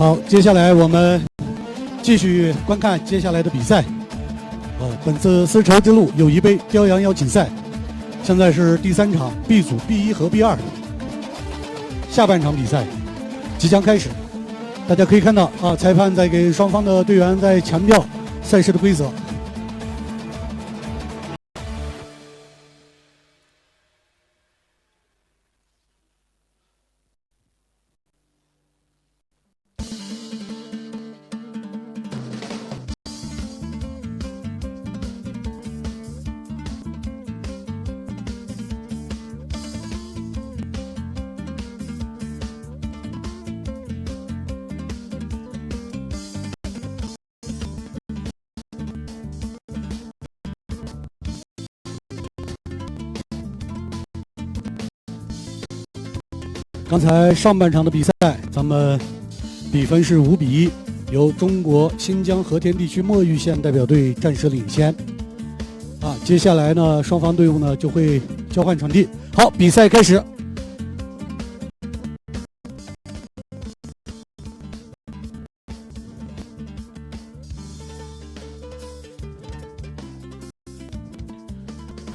好，接下来我们继续观看接下来的比赛。本次丝绸之路友谊杯雕羊邀请赛，现在是第3场 B 组 B1 和 B2 下半场比赛即将开始。大家可以看到啊，裁判在给双方的队员在强调赛事的规则。刚才上半场的比赛，咱们比分是5比1，由中国新疆和田地区墨玉县代表队暂时领先。接下来呢，双方队伍呢就会交换场地。好，比赛开始。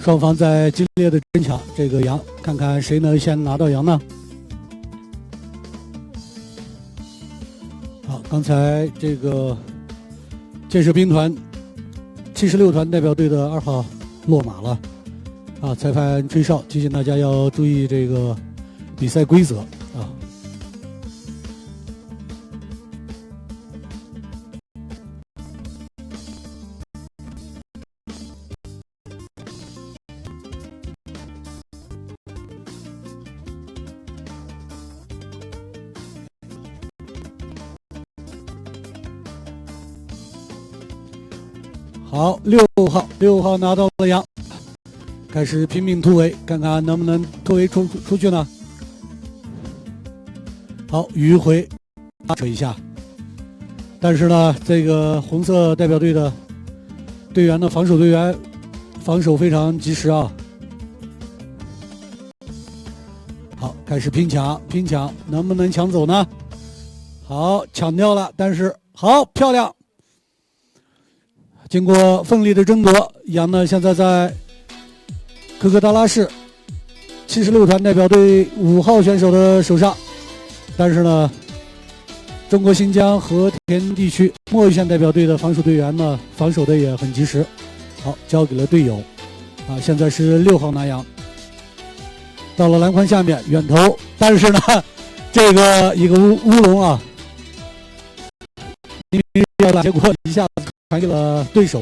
双方在激烈的争抢这个羊，看看谁能先拿到羊呢？刚才这个建设兵团76团代表队的2号落马了裁判吹哨提醒大家要注意这个比赛规则好，6号拿到了羊，开始拼命突围，看看能不能突围出去呢？好，迂回拉扯一下，但是呢，这个红色代表队的队员的防守非常及时啊。好，开始拼抢，能不能抢走呢？好，抢掉了，但是好漂亮。经过奋力的争夺，羊呢现在在科克达拉市76团代表队5号选手的手上，但是呢，中国新疆和田地区墨玉县代表队的防守队员呢，防守的也很及时。好，交给了队友现在是6号拿羊，到了篮筐下面远投，但是呢，这个一个乌龙啊，结果一下子传给了对手。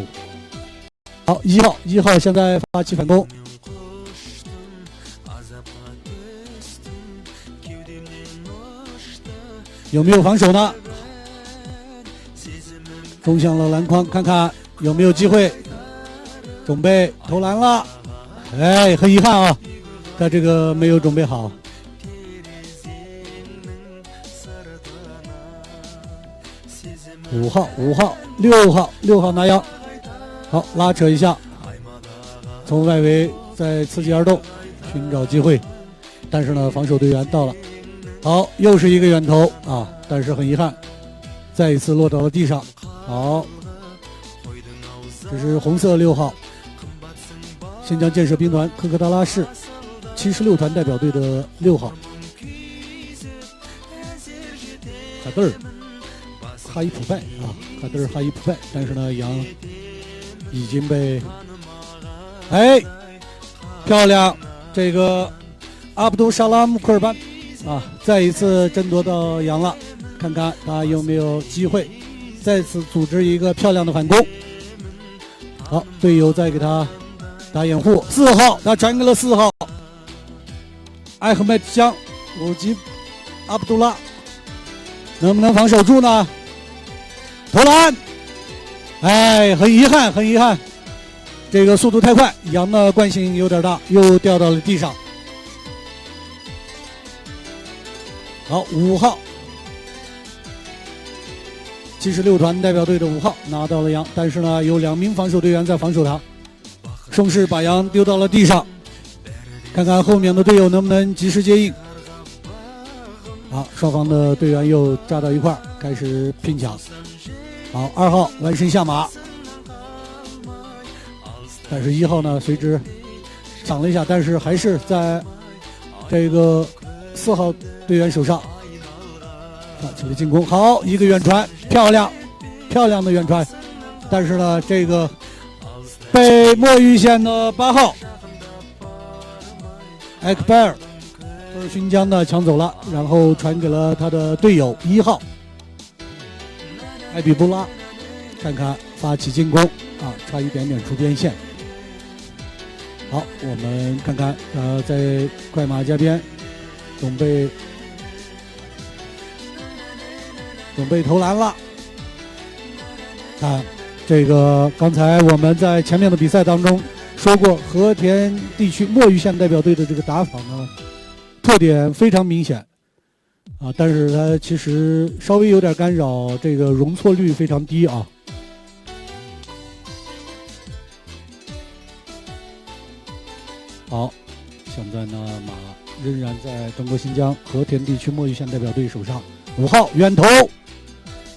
好，1号现在发起反攻，有没有防守呢？冲向了篮筐，看看有没有机会，准备投篮了。哎，很遗憾啊，他这个没有准备好。5号、6号拿羊，好，拉扯一下，从外围再伺机而动，寻找机会，但是呢，防守队员到了，好，又是一个远投但是很遗憾，再一次落到了地上。好，这是红色6号，新疆建设兵团科克达拉市76团代表队的6号，卡德尔哈伊普拜卡德尔哈伊普拜，但是呢，羊已经被漂亮，这个阿卜杜沙拉木科尔班再一次争夺到羊了，看看他有没有机会再次组织一个漂亮的反攻。好，队友再给他打掩护，4号他传给了4号艾赫迈江鲁吉阿卜杜拉，能不能防守住呢？投篮，很遗憾，这个速度太快，羊的惯性有点大，又掉到了地上。好，5号76团代表队的5号拿到了羊，但是呢，有2名防守队员在防守他，顺势把羊丢到了地上，看看后面的队友能不能及时接应。好，双方的队员又扎到一块儿，开始拼抢。好，2号弯身下马，但是1号呢随之抢了一下，但是还是在这个4号队员手上发起了进攻。好，一个远传，漂亮的远传，但是呢这个被墨玉县的8号埃克拜尔勋将呢抢走了，然后传给了他的队友1号艾比布拉，看看发起进攻啊，差一点点出边线。好，我们看看在快马加鞭准备投篮了。这个刚才我们在前面的比赛当中说过，和田地区墨玉县代表队的这个打法呢特点非常明显啊，但是它其实稍微有点干扰，这个容错率非常低啊。好，现在呢马仍然在中国新疆和田地区墨玉县代表队手上。5号远投，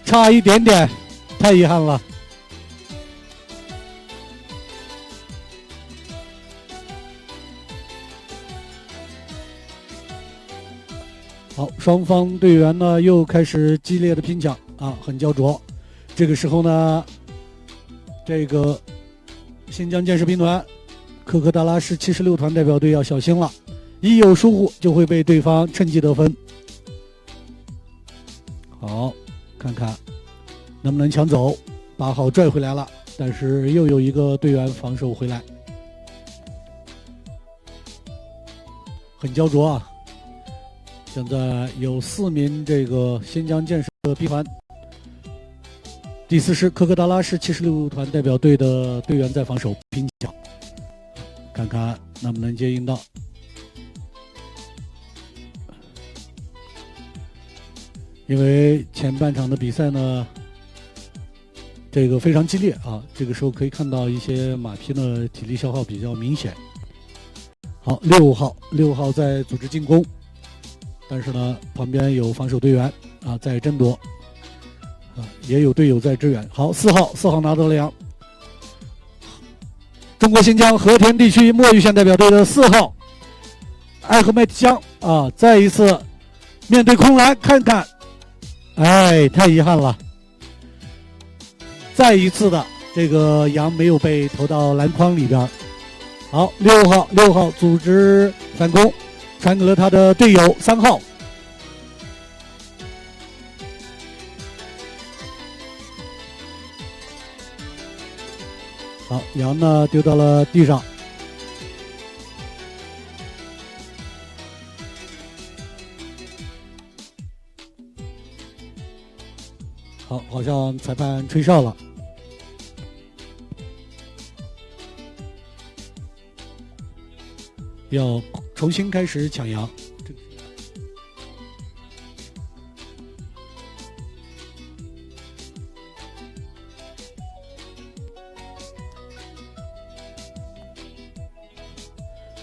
差一点点，太遗憾了。好，双方队员呢又开始激烈的拼抢啊，很焦灼。这个时候呢，这个新疆建设兵团科克达拉市76团代表队要小心了，一有疏忽就会被对方趁机得分。好，看看能不能抢走，8号拽回来了，但是又有一个队员防守回来，很焦灼啊。现在有4名这个新疆建设兵团第4师科克达拉市76团代表队的队员在防守拼抢，看看能不能接应到。因为前半场的比赛呢这个非常激烈啊，这个时候可以看到一些马匹呢体力消耗比较明显。好，6号在组织进攻，但是呢旁边有防守队员啊在争夺啊，也有队友在支援。好，4号拿到了羊，中国新疆和田地区墨玉县代表队的4号艾赫迈特江啊，再一次面对空篮，看看，哎，太遗憾了，再一次的这个羊没有被投到篮筐里边。好，6号组织反攻，传给了他的队友3号。好，羊呢丢到了地上。好，好像裁判吹哨了。要重新开始抢羊。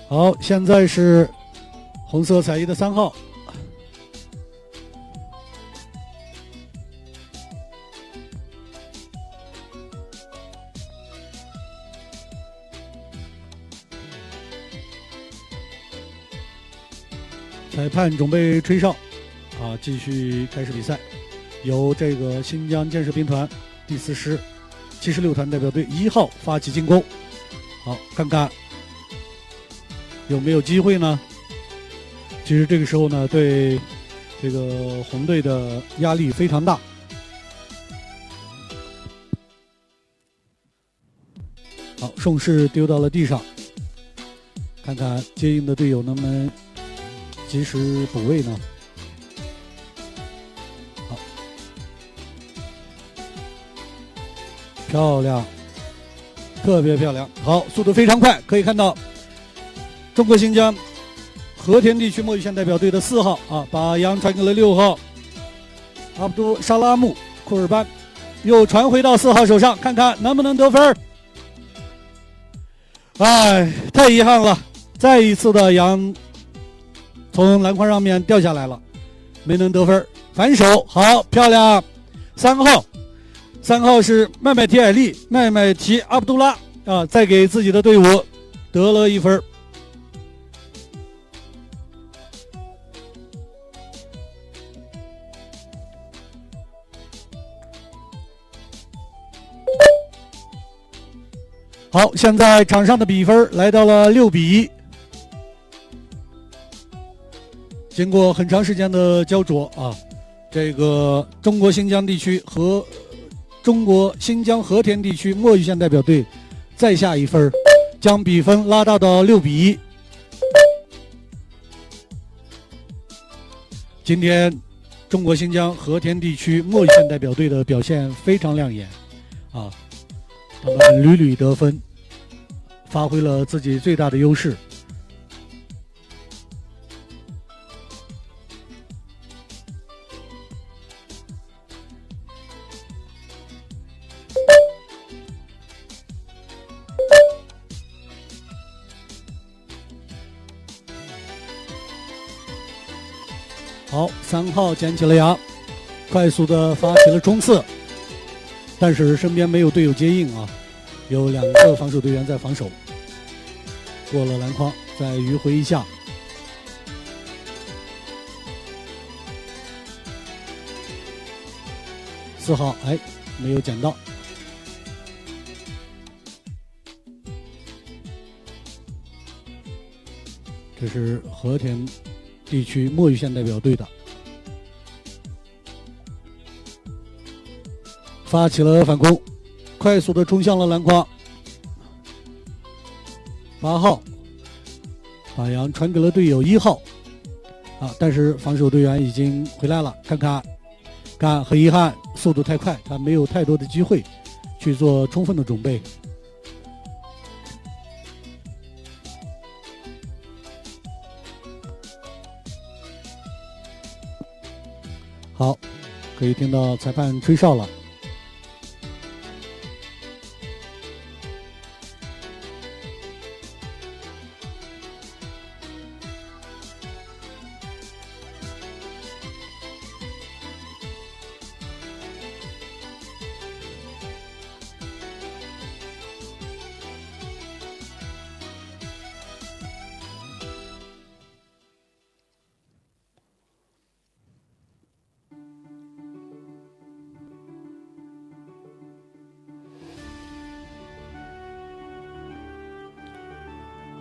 好，现在是红色彩衣的3号。裁判准备吹哨啊，继续开始比赛。由这个新疆建设兵团第4师76团代表队1号发起进攻。好，看看有没有机会呢？其实这个时候呢，对这个红队的压力非常大。好，顺势丢到了地上，看看接应的队友能不能及时补位呢？好，漂亮，特别漂亮。好，速度非常快，可以看到中国新疆和田地区墨玉县代表队的4号啊，把羊传给了6号阿卜杜沙拉木库尔班，又传回到4号手上，看看能不能得分。哎，太遗憾了，再一次的羊从篮筐上面掉下来了。没能得分，反手好漂亮。3号是麦麦提艾利，麦麦提阿卜杜拉啊，再给自己的队伍得了1分。好，现在场上的比分来到了6比1。经过很长时间的焦灼啊，这个中国新疆地区和中国新疆和田地区墨鱼县代表队再下1分，将比分拉大到6比1。今天中国新疆和田地区墨鱼县代表队的表现非常亮眼啊，他们屡屡得分，发挥了自己最大的优势。好，3号捡起了羊，快速的发起了冲刺，但是身边没有队友接应啊，有2个防守队员在防守，过了篮筐，再迂回一下。4号没有捡到。这是和田地区墨鱼县代表队的，发起了反攻，快速的冲向了篮筐。8号把羊传给了队友1号啊，但是防守队员已经回来了，看，很遗憾，速度太快，他没有太多的机会去做充分的准备。好，可以听到裁判吹哨了。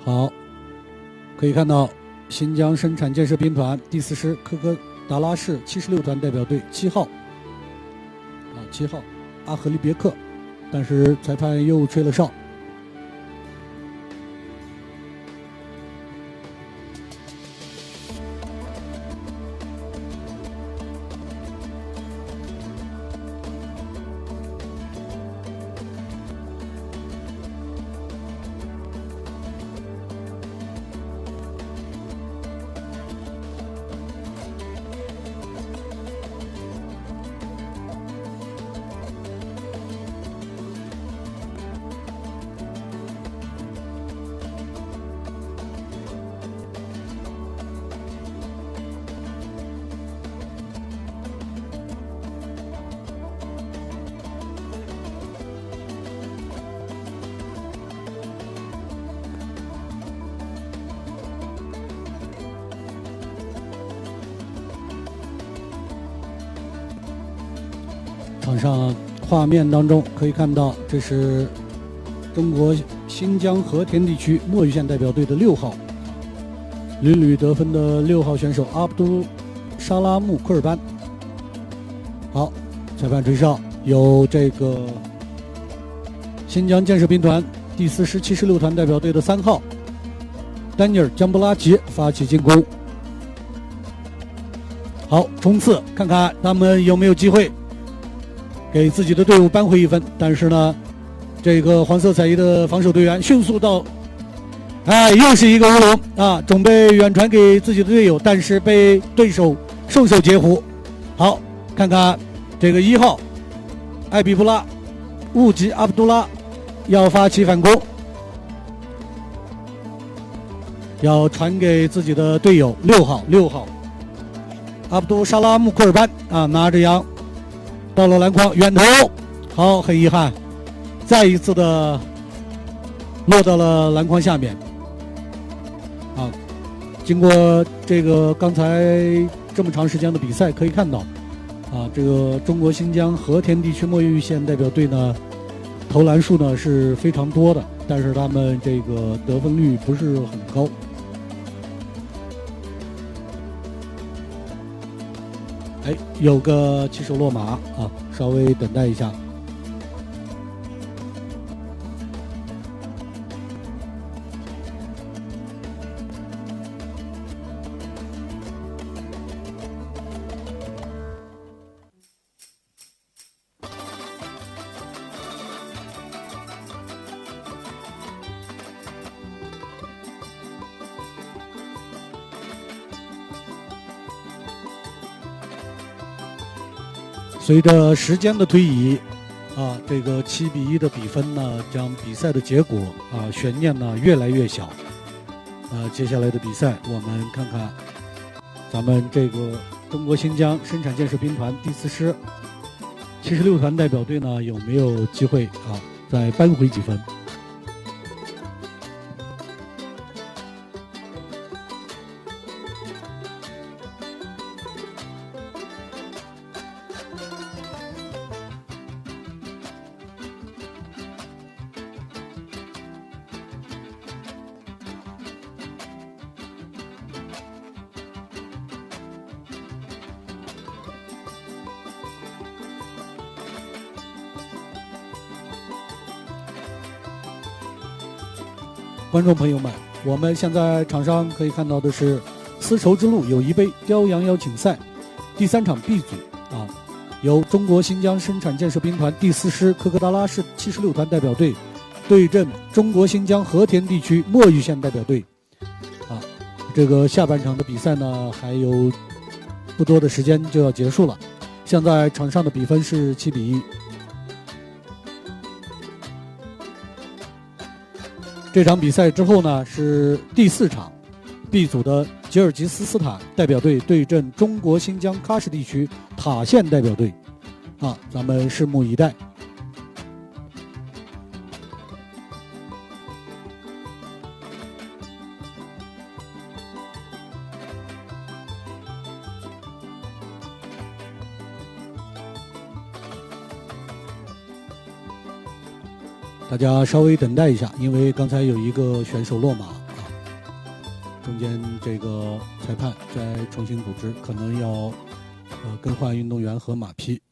好，可以看到新疆生产建设兵团第4师科科达拉市76团代表队7号阿合利别克，但是裁判又吹了哨。场上画面当中可以看到，这是中国新疆和田地区墨鱼县代表队的6号，屡屡得分的6号选手阿卜杜沙拉木库尔班。好，裁判吹哨，有这个新疆建设兵团第4师76团代表队的3号丹尼尔江布拉吉发起进攻。好，冲刺，看看他们有没有机会给自己的队伍扳回1分，但是呢，这个黄色彩衣的防守队员迅速到，又是一个乌龙啊！准备远传给自己的队友，但是被对手顺手截胡。好，看看这个1号艾比布拉乌吉阿卜杜拉要发起反攻，要传给自己的队友6号阿卜杜沙拉木库尔班啊，拿着羊到了篮筐远投，好，很遗憾，再一次的落到了篮筐下面。啊，经过这个刚才这么长时间的比赛，可以看到，啊，这个中国新疆和田地区墨玉县代表队呢，投篮数呢是非常多的，但是他们这个得分率不是很高。哎，有个起手落马啊，稍微等待一下。随着时间的推移，啊，这个7-1的比分呢，将比赛的结果啊悬念呢越来越小。接下来的比赛，我们看看咱们这个中国新疆生产建设兵团第4师76团代表队呢有没有机会啊再扳回几分？观众朋友们，我们现在场上可以看到的是丝绸之路友谊杯雕羊邀请赛第3场 B 组啊，由中国新疆生产建设兵团第4师科克达拉市76团代表队对阵中国新疆和田地区墨玉县代表队啊。这个下半场的比赛呢，还有不多的时间就要结束了。现在场上的比分是7-1。这场比赛之后呢，是第4场 B 组的吉尔吉斯斯坦代表队对阵中国新疆喀什地区塔县代表队啊，咱们拭目以待。大家稍微等待一下，因为刚才有一个选手落马啊，中间这个裁判在重新组织，可能要更换运动员和马匹。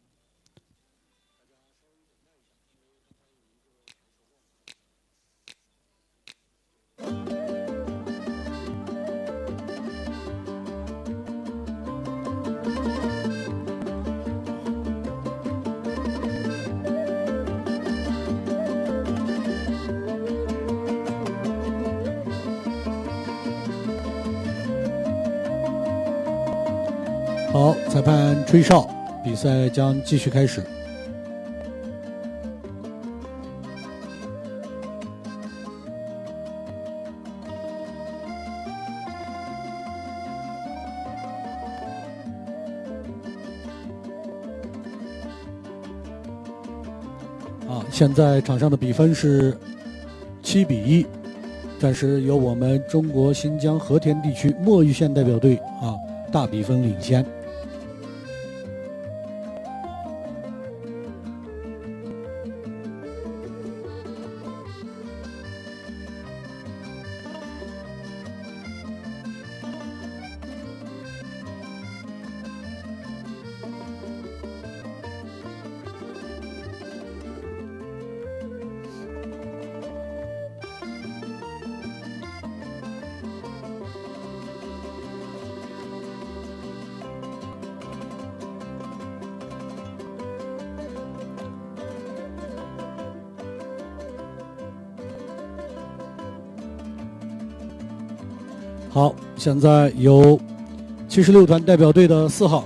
好，裁判吹哨，比赛将继续开始。现在场上的比分是7-1，暂时由我们中国新疆和田地区墨玉县代表队大比分领先。好，现在由76团代表队的4号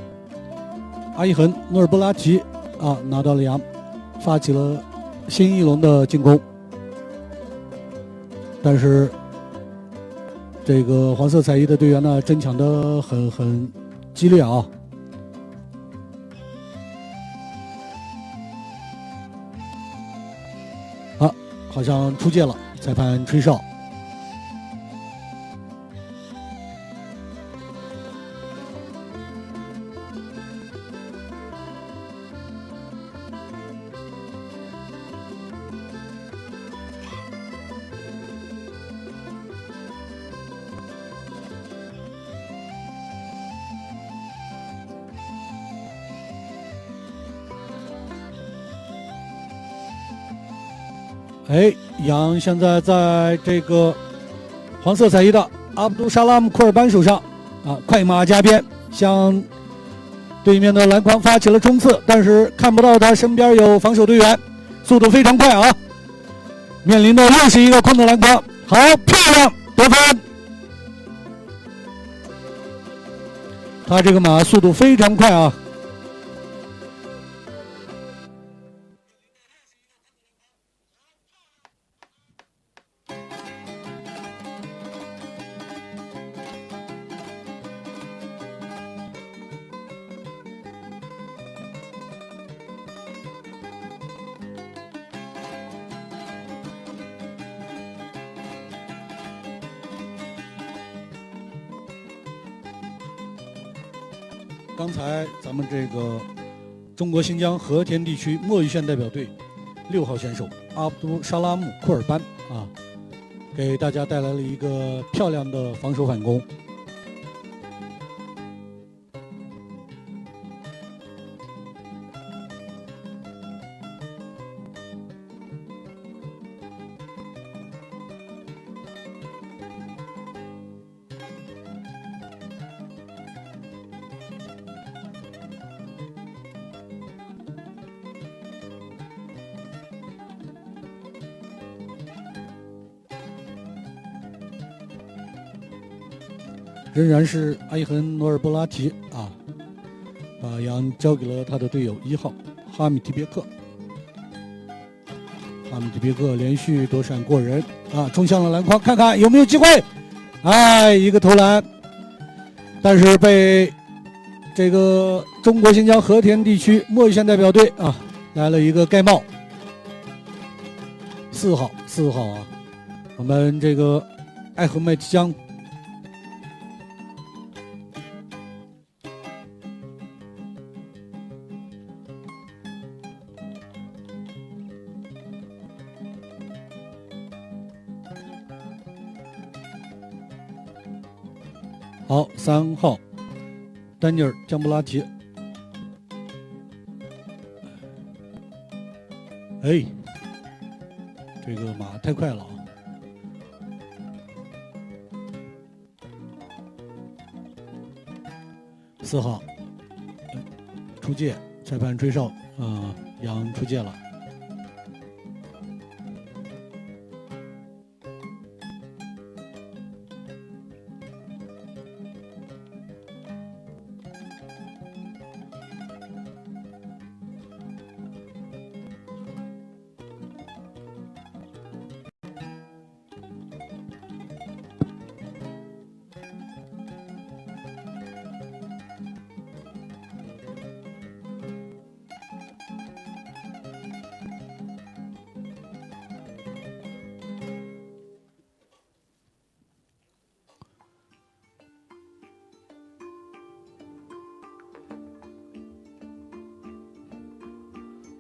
阿伊恒努尔布拉奇拿到了羊，发起了新一轮的进攻，但是这个黄色彩衣的队员呢争抢得很激烈啊，好像出界了，裁判吹哨。杨现在在这个黄色彩衣的阿卜杜沙拉姆库尔班手上快马加鞭向对面的篮筐发起了冲刺，但是看不到他身边有防守队员，速度非常快啊！面临的又是一个空的篮筐，好漂亮，得分！他这个马速度非常快啊！刚才咱们这个中国新疆和田地区墨鱼县代表队6号选手阿卜杜沙拉姆库尔班给大家带来了一个漂亮的防守反攻。仍然是阿伊恒努尔波拉提把杨交给了他的队友1号哈米提别克。哈米提别克连续躲闪过人冲向了篮筐，看看有没有机会。一个投篮，但是被这个中国新疆和田地区墨鱼县代表队来了一个盖帽。4号我们这个艾赫迈提江。好，3号丹尼尔江布拉提。这个马太快了4号出界，裁判吹哨杨出界了。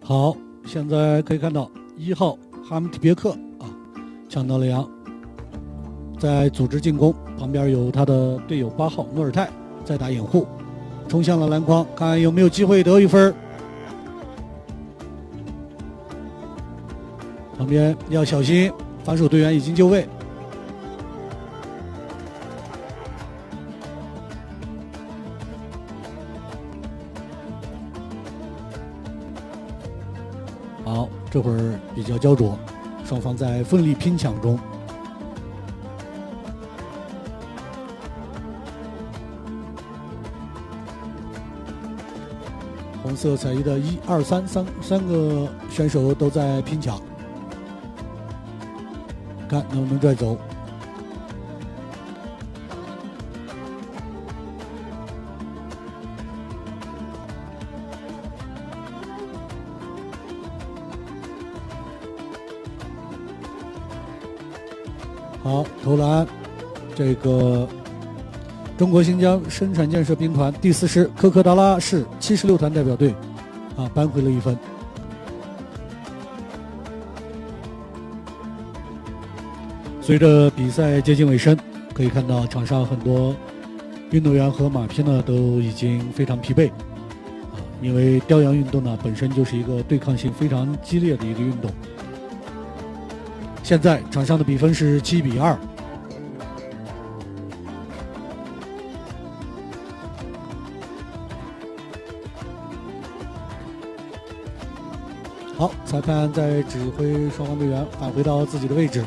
好，现在可以看到1号哈米提别克抢到了杨，在组织进攻，旁边有他的队友8号努尔泰在打掩护，冲向了篮筐，看有没有机会得一分。旁边要小心，防守队员已经就位。好，这会儿比较焦灼，双方在奋力拼抢中。红色彩衣的1、2、3个选手都在拼抢，看能不能拽走。好，投篮，这个中国新疆生产建设兵团第4师科克达拉市76团代表队扳回了1分。随着比赛接近尾声，可以看到场上很多运动员和马匹呢都已经非常疲惫因为雕羊运动呢本身就是一个对抗性非常激烈的一个运动。现在场上的比分是7比2。好，裁判在指挥双方队员返回到自己的位置。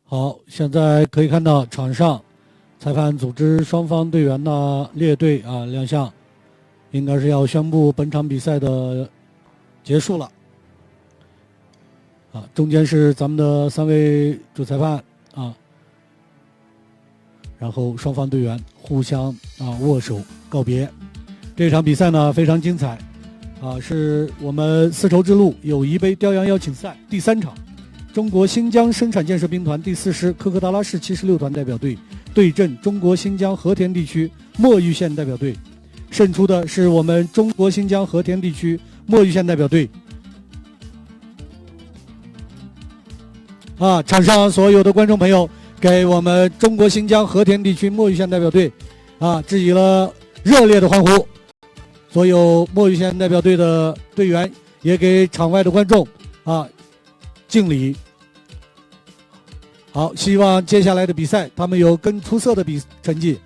好，现在可以看到场上裁判组织双方队员的列队亮相，应该是要宣布本场比赛的结束了。中间是咱们的3位主裁判然后双方队员互相握手告别。这场比赛呢非常精彩是我们丝绸之路友谊杯雕羊邀请赛第3场。中国新疆生产建设兵团第4师科克达拉市76团代表队对阵中国新疆和田地区墨玉县代表队，胜出的是我们中国新疆和田地区墨玉县代表队。场上所有的观众朋友给我们中国新疆和田地区墨玉县代表队致以了热烈的欢呼。所有墨玉县代表队的队员也给场外的观众敬礼。好，希望接下来的比赛他们有更出色的成绩。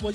我